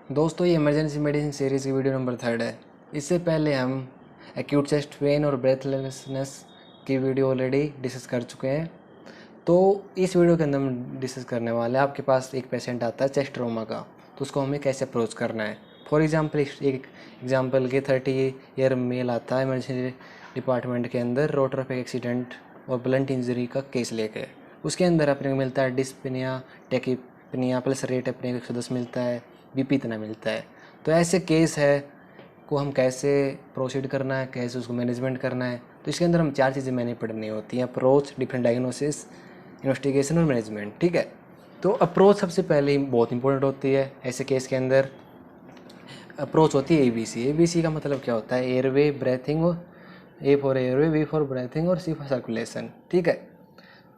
दोस्तों, ये emergency medicine series की वीडियो नंबर 3 है। इससे पहले हम एक्यूट चेस्ट पेन और ब्रेथलेसनेस की वीडियो ऑलरेडी डिस्कस कर चुके हैं। तो इस वीडियो के अंदर हम डिस्कस करने वाले हैं, आपके पास एक पेशेंट आता है चेस्ट ट्रॉमा का, तो उसको हमें कैसे अप्रोच करना है। फॉर एग्जांपल, एक एग्जांपल के 30 ईयर मेल आता है इमरजेंसी डिपार्टमेंट के अंदर रोड ट्रैफिक एक्सीडेंट और ब्लंट इंजरी का केस लेके। उसके अंदर अपने को मिलता है डिस्पनिया, टेकिपनिया प्लस रेट अपने को 110 मिलता है, बीपी इतना मिलता है। तो ऐसे केस है को हम कैसे प्रोसीड करना है, कैसे उसको मैनेजमेंट करना है। तो इसके अंदर हम 4 चीज़ें मैंने पढ़नी होती हैं: अप्रोच, डिफरेंट डायग्नोसिस, इन्वेस्टिगेशन और मैनेजमेंट। ठीक है। तो अप्रोच सबसे पहले ही बहुत इंपॉर्टेंट होती है। ऐसे केस के अंदर अप्रोच होती है ABC। ABC का मतलब क्या होता है? एयरवे, ब्रेथिंग, और A for airway, B for breathing और C फॉर सर्कुलेशन। ठीक है।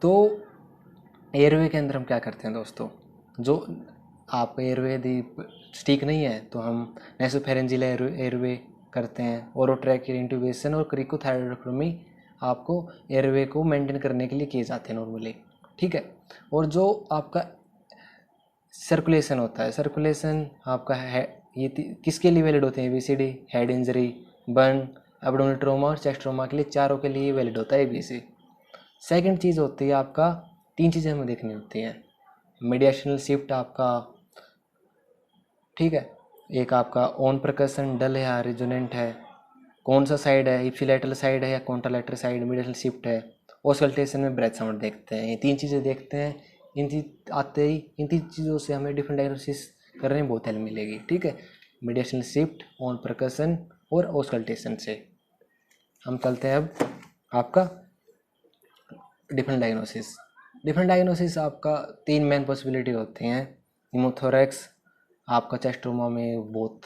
तो एयरवे के अंदर हम क्या करते हैं दोस्तों, जो आप एयरवे यदि ठीक नहीं है तो हम नेसोफेरेंजियल एयरवे करते हैं। ओरोट्रैकियल इंट्यूबेशन और क्रिकोथायरोटोमी आपको एयरवे को मेंटेन करने के लिए किए जाते हैं नॉर्मली। ठीक है। और जो आपका सर्कुलेशन होता है, सर्कुलेशन आपका है, ये किसके लिए वैलिड होते हैं? ABCD, head injury, burn, abdominal trauma और चेस्ट ट्रॉमा के लिए, चारों के लिए वैलिड होता है ABC। सेकंड चीज़ होती है आपका, 3 चीज़ें हमें देखनी होती हैं। मीडिएशनल शिफ्ट आपका, ठीक है, एक आपका ऑन परकशन डल है या रिजोनेंट है, कौन सा साइड है, इप्सिलैटरल साइड है या कॉन्ट्रालैटरल साइड, मीडिएशनल शिफ्ट है। ऑस्कल्टेशन में ब्रेथ साउंड देखते हैं। ये 3 चीज़ें देखते हैं। इन चीज आते ही इन 3 चीज़ों से हमें डिफरेंट डायग्नोसिस करने में बहुत हेल्प मिलेगी। ठीक है। मीडिएशनल शिफ्ट, ऑन परकशन और ऑस्कल्टेशन से हम चलते हैं अब आपका डिफरेंट डायग्नोसिस। डिफरेंट डायग्नोसिस आपका 3 मेन पॉसिबिलिटी होती हैं। न्यूमोथोरैक्स आपका चेस्ट ट्रॉमा में बहुत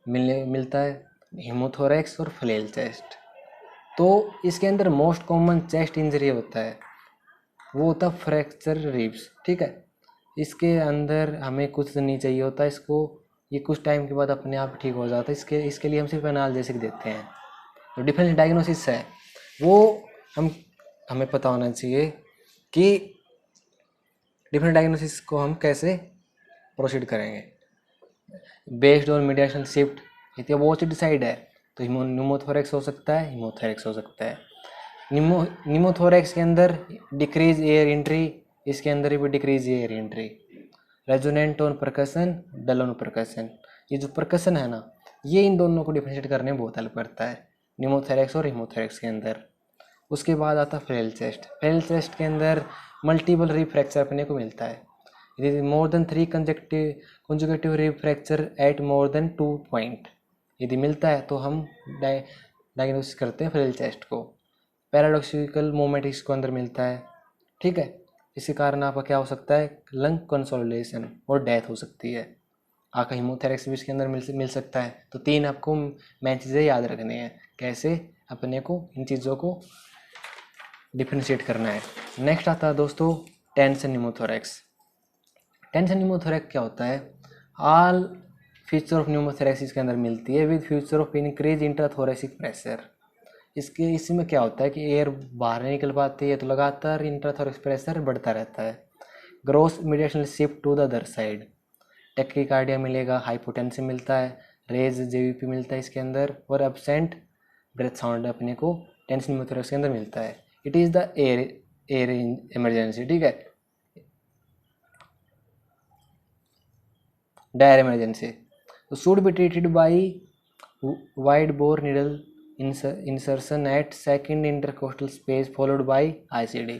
मिलता है, हीमोथोरैक्स और फ्लेल चेस्ट। तो इसके अंदर मोस्ट कॉमन चेस्ट इंजरी होता है वो होता है फ्रैक्चर रिब्स। ठीक है। इसके अंदर हमें कुछ नहीं चाहिए होता इसको, ये कुछ टाइम के बाद अपने आप ठीक हो जाता है। इसके लिए हम सिर्फ एनाल्जेसिक देते हैं। तो डिफरेंट डायग्नोसिस है वो हम हमें पता होना चाहिए कि डिफरेंट डायग्नोसिस को हम कैसे प्रोसीड करेंगे। बेस्ड ऑन मीडिएशनल शिफ्ट, यदि वो डिसाइड है तो न्यूमोथोरैक्स हो सकता है, हीमोथोरैक्स हो सकता है। न्यूमोथोरैक्स के अंदर डिक्रीज एयर एंट्री, इसके अंदर भी decrease air entry. Resonant on percussion, dull on percussion, ये जो परकशन है ना, ये इन दोनों को डिफरेंशिएट करने में बहुत हेल्प करता है न्यूमोथोरैक्स और हीमोथोरैक्स के अंदर। उसके बाद आता है फ्लेल चेस्ट। फ्लेल चेस्ट के अंदर मल्टीपल रिब फ्रैक्चर अपने को मिलता है। यदि more than 3 consecutive rib fracture at more than 2 point यदि मिलता है तो हम डायग्नोसिस करते हैं फ्लेल चेस्ट को। पैराडॉक्सिकल मूवमेंट इसको अंदर मिलता है। ठीक है। इसी कारण आपका क्या हो सकता है? लंग कंसोलिडेशन और डेथ हो सकती है। आपका हीमोथेरेक्स भी इसके अंदर मिल सकता है। तो 3 आपको मेन चीज़ें याद रखनी है, कैसे अपने को इन चीज़ों को डिफ्रेंशिएट करना है। नेक्स्ट आता है दोस्तों टेंशन न्यूमोथोरैक्स। टेंशन न्यूमोथोरैक्स क्या होता है? ऑल फीचर ऑफ न्यूमोथोरैक्स इसके अंदर मिलती है with future of increase intrathoracic pressure. इसमें क्या होता है कि एयर बाहर नहीं निकल पाती है तो लगातार इंट्राथोरेसिक प्रेशर बढ़ता रहता है। Gross mediastinal shift to the other side, tachycardia मिलेगा, हाइपोटेंसिव मिलता है, रेज JVP मिलता है इसके अंदर, और एब्सेंट ब्रेथ साउंड अपने को टेंशन न्यूमोथोरैक्स के अंदर मिलता है। It is the air emergency. ठीक है। Dire emergency should be treated by wide bore needle insertion at second intercostal space followed by ICD।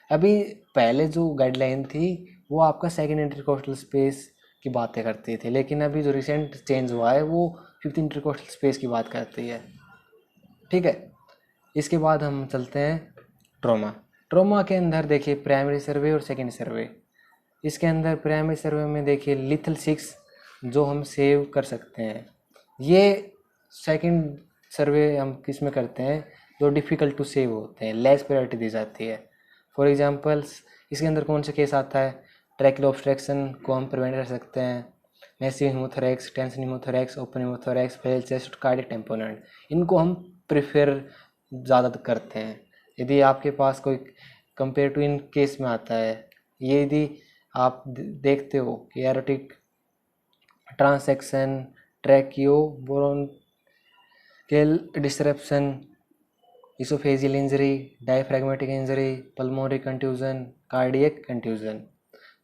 अभी पहले जो गाइडलाइन थी वो आपका सेकेंड इंटरकोस्टल स्पेस की बातें करती थी, लेकिन अभी जो रिसेंट चेंज हुआ है वो 5th इंटरकोस्टल स्पेस की बात करती है। ठीक है। इसके बाद हम चलते हैं ट्रॉमा। ट्रॉमा के अंदर देखिए प्राइमरी सर्वे और सेकेंड सर्वे। इसके अंदर प्राइमरी सर्वे में देखिए लिथल 6 जो हम सेव कर सकते हैं। ये सेकंड सर्वे हम किस में करते हैं? जो डिफ़िकल्ट टू सेव होते हैं, लेस प्रायोरिटी दी जाती है। फॉर एग्जांपल्स इसके अंदर कौन सा केस आता है? ट्रैकियल ऑब्स्ट्रक्शन को हम प्रिवेंट कर सकते हैं, massive haemothorax, tension haemothorax, open haemothorax, flail chest, cardiac tamponade, इनको हम प्रिफर ज़्यादा करते हैं। यदि आपके पास कोई कंपेयर टू इन केस में आता है, ये यदि आप देखते हो कि aortic transection, tracheobronchial disruption, oesophageal injury, diaphragmatic injury, pulmonary contusion, cardiac contusion.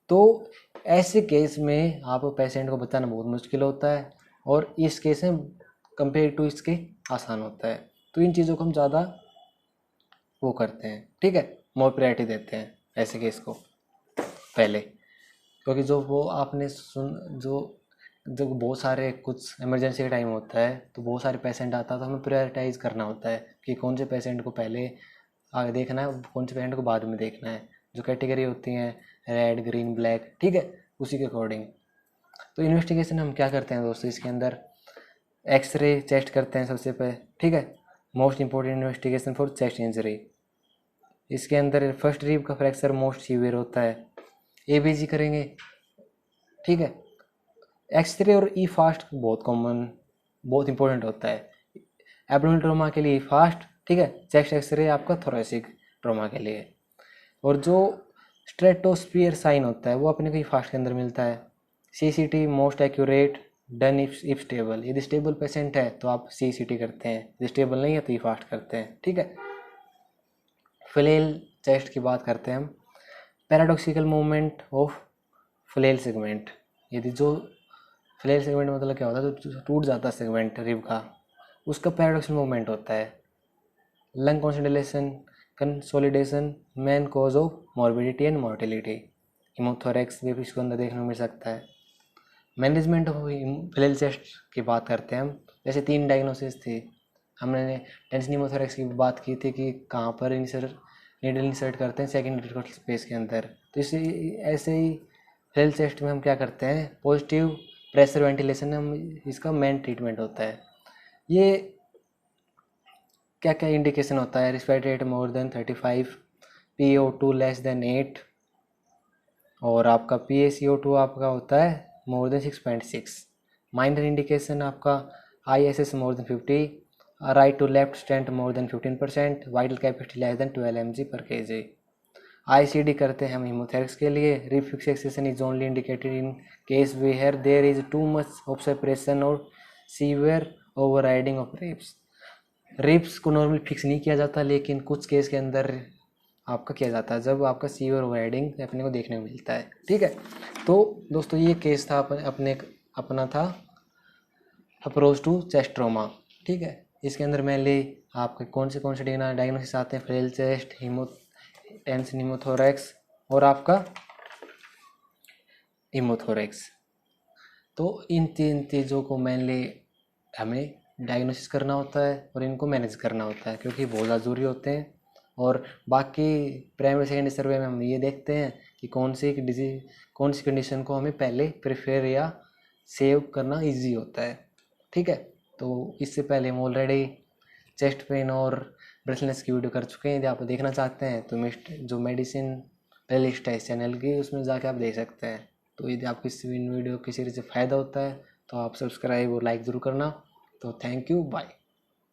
तो ऐसे केस में आप पेशेंट को बताना बहुत मुश्किल होता है और इस केस में कंपेयर टू इसके आसान होता है। तो इन चीज़ों को हम ज़्यादा वो करते हैं, ठीक है, मोर प्रायोरिटी देते हैं ऐसे केस को पहले, क्योंकि जो वो आपने जो जब बहुत सारे कुछ इमरजेंसी का टाइम होता है तो बहुत सारे पेशेंट आता है, तो हमें प्रायोरिटाइज करना होता है कि कौन से पेशेंट को पहले आगे देखना है, कौन से पेशेंट को बाद में देखना है। जो कैटेगरी होती हैं रेड, ग्रीन, ब्लैक, ठीक है, उसी के अकॉर्डिंग। तो इन्वेस्टिगेशन हम क्या करते हैं दोस्तों, इसके अंदर एक्सरे चेस्ट करते हैं सबसे पहले, ठीक है, most important investigation for chest injury. इसके अंदर फर्स्ट रिब का फ्रैक्चर मोस्ट सीवियर होता है, एबीजी करेंगे, ठीक है। एक्सरे और ई फास्ट बहुत कॉमन, बहुत इंपॉर्टेंट होता है। एब्डोमिनल ट्रॉमा के लिए फास्ट, ठीक है, चेस्ट एक्सरे आपका थोरेसिक ट्रॉमा के लिए। और जो स्ट्रेटोस्फियर साइन होता है वो अपने को ई फास्ट के अंदर मिलता है। CCT most accurate done if stable, यदि स्टेबल पेशेंट है तो आप सीसीटी करते हैं, यदि स्टेबल नहीं है तो ई फास्ट करते हैं, ठीक है। फ्लेल चेस्ट की बात करते हैं हम। Paradoxical movement of flail segment, यदि जो फ्लेल सेगमेंट मतलब क्या होता है, तो टूट जाता है सेगमेंट रिब का, उसका पैराडॉक्सिकल मूवमेंट होता है। Lung consolidation main cause of morbidity and mortality, haemothorax भी इसको अंदर देखने को मिल सकता है। मैनेजमेंट ऑफ फ्लेल चेस्ट की बात करते हैं हम। जैसे 3 डायग्नोसिस थी, हमने टेंशन हिमोथोरेक्स की बात की थी कि कहाँ पर नीडल इंसर्ट करते हैं सेकेंड इंटरकोस्टल स्पेस के अंदर। तो इसे ऐसे ही फ्लेल चेस्ट में हम क्या करते हैं, पॉजिटिव प्रेशर वेंटिलेशन हम इसका मेन ट्रीटमेंट होता है। ये क्या क्या इंडिकेशन होता है, respiratory rate more than 35, PO2 less than 8, और आपका PaCO2 आपका होता है मोर देन 6.6। माइनर इंडिकेशन आपका ISS more than 50, right to left shunt more than 15%, vital capacity less than 12 mg/kg। ICD करते हैं हम हीमोथेरेक्स के लिए। Rib fixation is only indicated in case where there is too much of separation और severe overriding of ribs. Ribs को normally fix नहीं किया जाता, लेकिन कुछ केस के अंदर आपका किया जाता है जब आपका सीवियर ओवरराइडिंग अपने को देखने को मिलता है, ठीक है। तो दोस्तों ये केस था अपना था अप्रोच टू चेस्ट ट्रॉमा, ठीक है। इसके अंदर मेनली आपके कौन से डायग्नोसिस आते हैं, फ्लेल चेस्ट, टेंशन हिमोथोरेक्स और आपका हिमोथोरेक्स। तो इन 3 चीज़ों को मेनली हमें डायग्नोसिस करना होता है और इनको मैनेज करना होता है, क्योंकि बहुत ज़्यादा ज़रूरी होते हैं। और बाकी प्राइमरी सेकेंडरी सर्वे में हम ये देखते हैं कि कौन सी कंडीशन को हमें पहले प्रेफर या सेव करना इजी होता है, ठीक है। तो इससे पहले हम ऑलरेडी चेस्ट पेन और ब्रेथलेसनेस की वीडियो कर चुके हैं। यदि आप देखना चाहते हैं तो जो मेडिसिन प्लेलिस्ट है इस चैनल की, उसमें जाके आप देख सकते हैं। तो यदि आपको इस वीडियो की सीरीज से फ़ायदा होता है तो आप सब्सक्राइब और लाइक ज़रूर करना। तो थैंक यू, बाय।